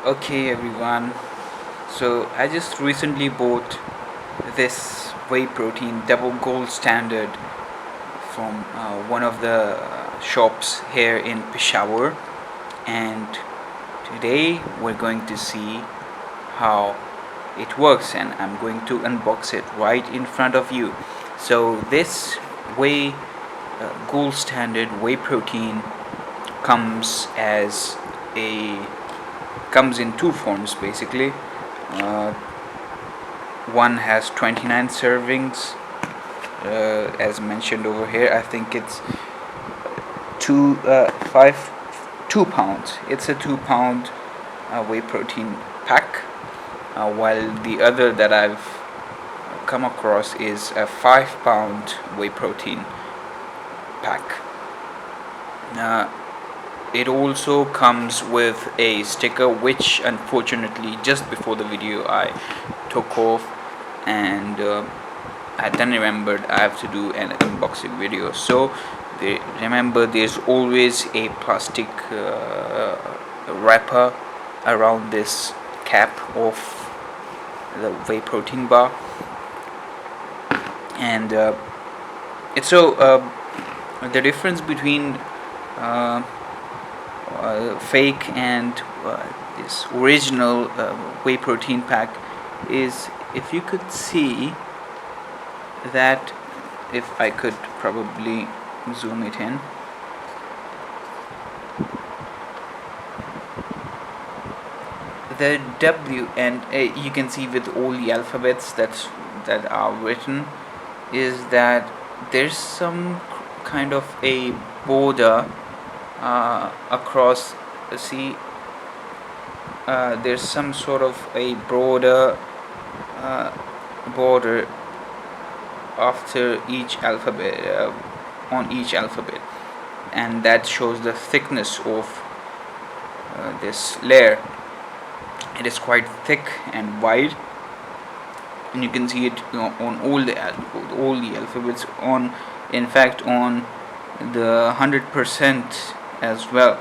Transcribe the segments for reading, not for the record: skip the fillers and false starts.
Okay, everyone. So I just recently bought this whey protein double gold standard from one of the shops here in Peshawar, and today we're going to see how it works, and I'm going to unbox it right in front of you. So this whey gold standard whey protein comes as a comes in two forms basically. Uh, One has 29 servings, as mentioned over here. I think it's 2 pounds. It's a 2 pound whey protein pack, while the other that I've come across is a 5 pound whey protein pack. Uh, it also comes with a sticker, which unfortunately just before the video I took off, and I then remembered I have to do an unboxing video. So remember, there's always a plastic wrapper around this cap of the whey protein bar, and it's so the difference between uh, fake and this original whey protein pack is, if you could see that, if I could probably zoom it in, the W, and you can see with all the alphabets that are written, is that there's some kind of a border across. See, there's some sort of a uh, border after each alphabet, on each alphabet, and that shows the thickness of this layer. It is quite thick and wide, and you can see it, on all the alphabets, on, in fact, on the 100% as well.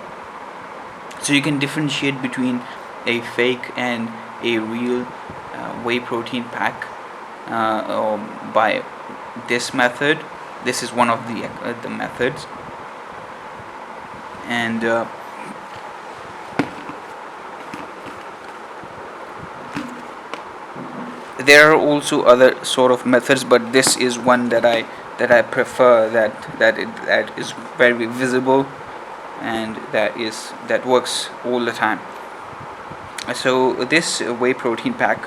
So you can differentiate between a fake and a real whey protein pack by this method. This is one of the methods, and there are also other sort of methods, but this is one that I prefer, that is very visible, and that works all the time. So this whey protein pack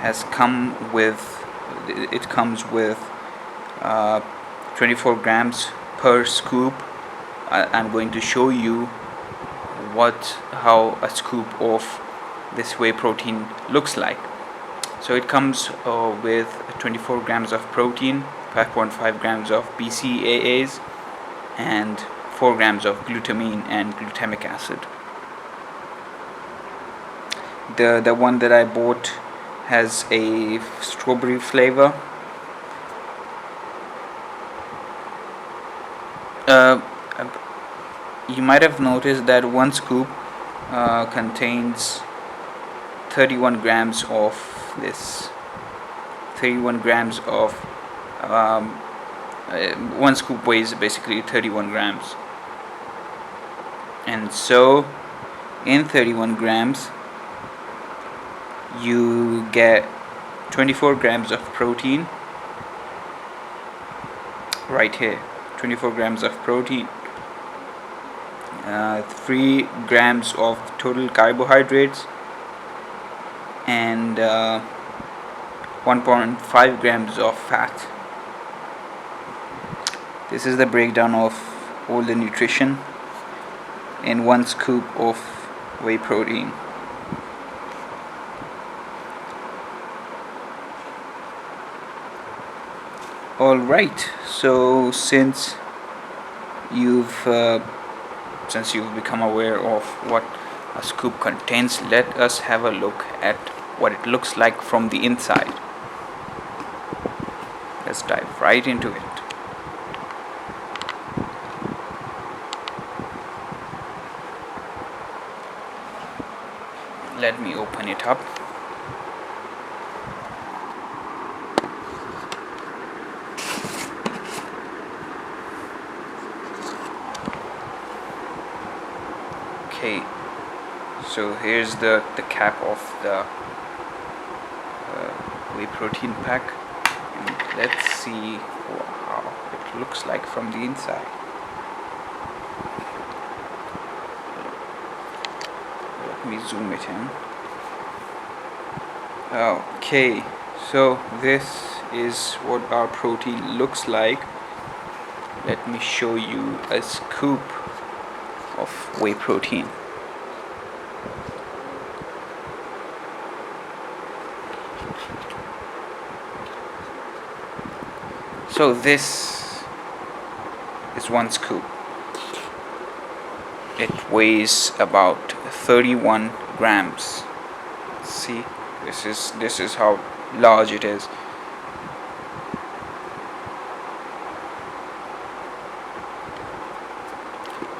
has come with it comes with uh, 24 grams per scoop. I'm going to show you how a scoop of this whey protein looks like. So it comes with 24 grams of protein, 5.5 grams of BCAAs, and 4 grams of glutamine and glutamic acid. The one that I bought has a strawberry flavor. Uh, you might have noticed that one scoop contains 31 grams of this 31 grams of one scoop weighs basically 31 grams, and so in 31 grams you get 24 grams of protein right here. 24 grams of protein, 3 grams of total carbohydrates, and 1.5 grams of fat. This is the breakdown of all the nutrition in one scoop of whey protein. Alright, so since you've become aware of what a scoop contains, let us have a look at what it looks like from the inside. Let's dive right into it. let me open it up. Okay, so here's the cap of the whey protein pack, and let's see how it looks like from the inside. Let me zoom it in. Okay, so this is what our protein looks like. Let me show you a scoop of whey protein. So this is one scoop. It weighs about 31 grams. See, this is how large it is.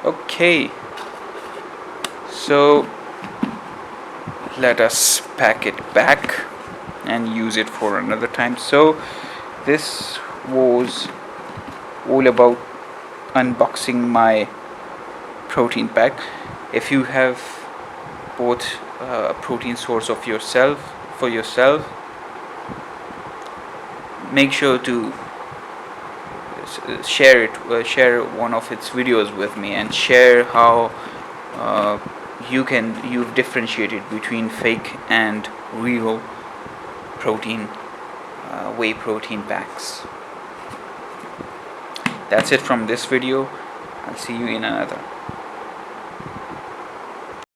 Okay, so let us pack it back and use it for another time. So this was all about unboxing my protein pack. If you have bought a protein source of for yourself, make sure to share one of its videos with me, and share how you've differentiated between fake and real protein whey protein packs. That's it from this video. I'll see you in another.